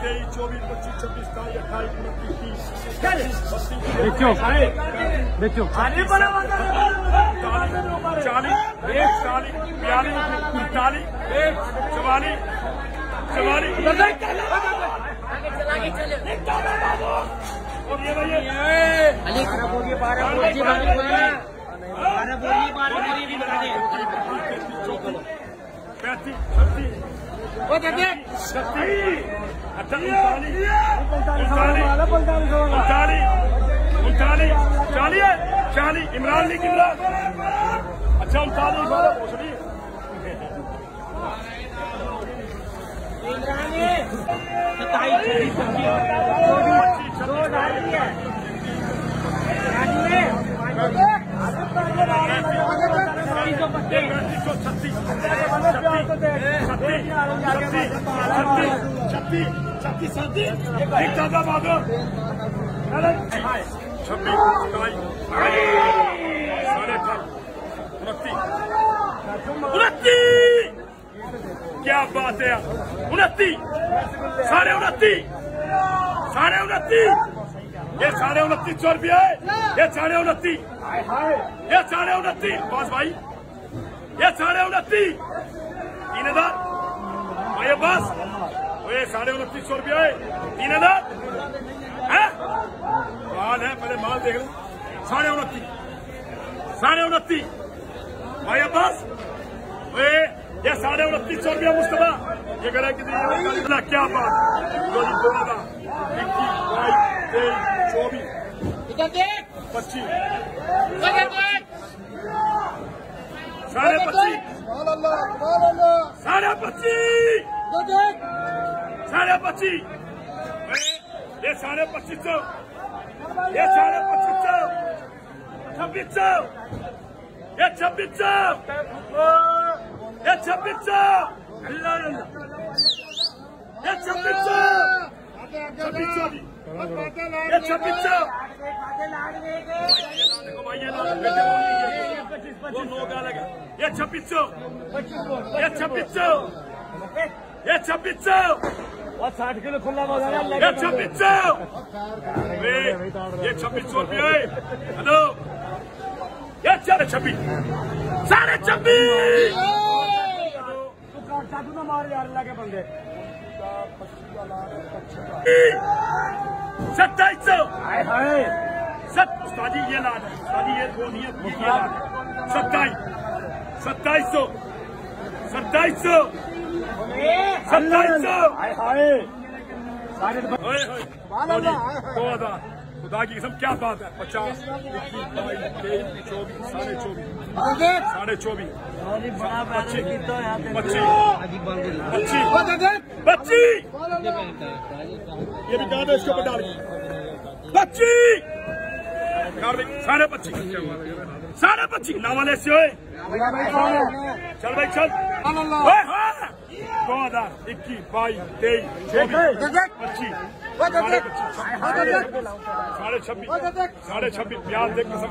23, 24, 25, 26, 27, 28, 29, 30, देखो 40, 41, और ये भैया 40 इमरान ली इमरान अच्छा 39 वाला पूछ रही क्या बात है 29 29 ये 29.5 रुपया है ये 29 बस भाई ये 29 3000 भाई बस ये 29.5 रुपया है 3000 है माल है पहले माल देख लो 29.5 भाई बस ये 29.5 रुपया मुस्तफा ये कह रहा है कि क्या बात 25 ये 25 ये 60 किलो खुला बाजार ये 26 रुपये हेलो ये 26 मार यार अल्लाह के बंदे 2700 उस्ताद जी ये लाद है उस्ताद जी ये बोनियत ये लाद 2700 खुदा की कसम क्या बात है 50 ये भी कहा था इसके ऊपर डाल 25 ना वाले से चल भाई चल 2000 21 22 23 24 26 प्याज देख कसम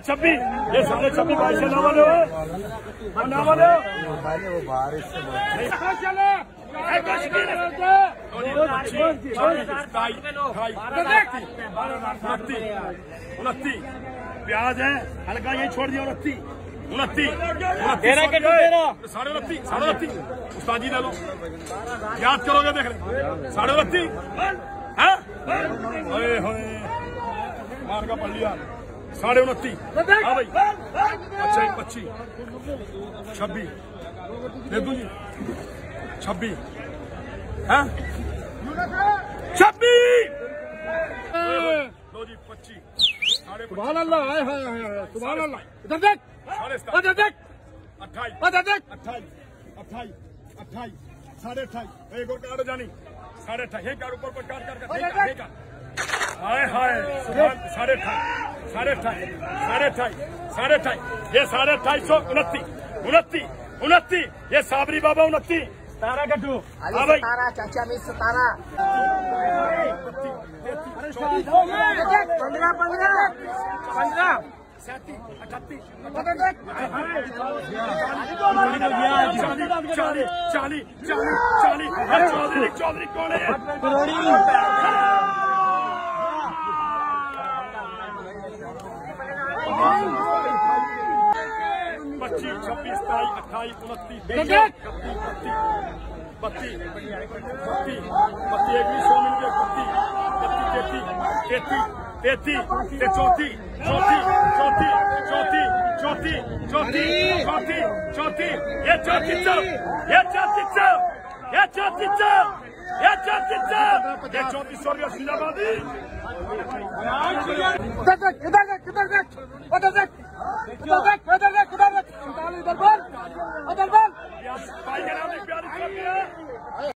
26 ये 26 भाई से ना वाले प्याज है हल्का यही छोड़ दिया 29 उस्ताद जी ले लो याद करोगे देख रहे 29.5 मार का पढ़ लिया 29.5 हाँ भाई अच्छा 25 26 दे दूं जी 26 हाँ 26 लो जी 25 सुभान अल्लाह सुभान अल्लाह इधर देख 28 एक और कार्ड जानी 28.5 एक कार्ड ऊपर कार्ड हाय हाय 28.5 ये 28.5 ये साबरी बाबा 29 तारा गड्ढू हाँ भाई चाचा में 17 15 37 38 40 चौधरी कौन है? 25 26 27 28 29 32 एक भी 100 मिल गए 32 33 चौथी ये चौथी ₹100 जिंदाबादी भाई के नाम प्यारी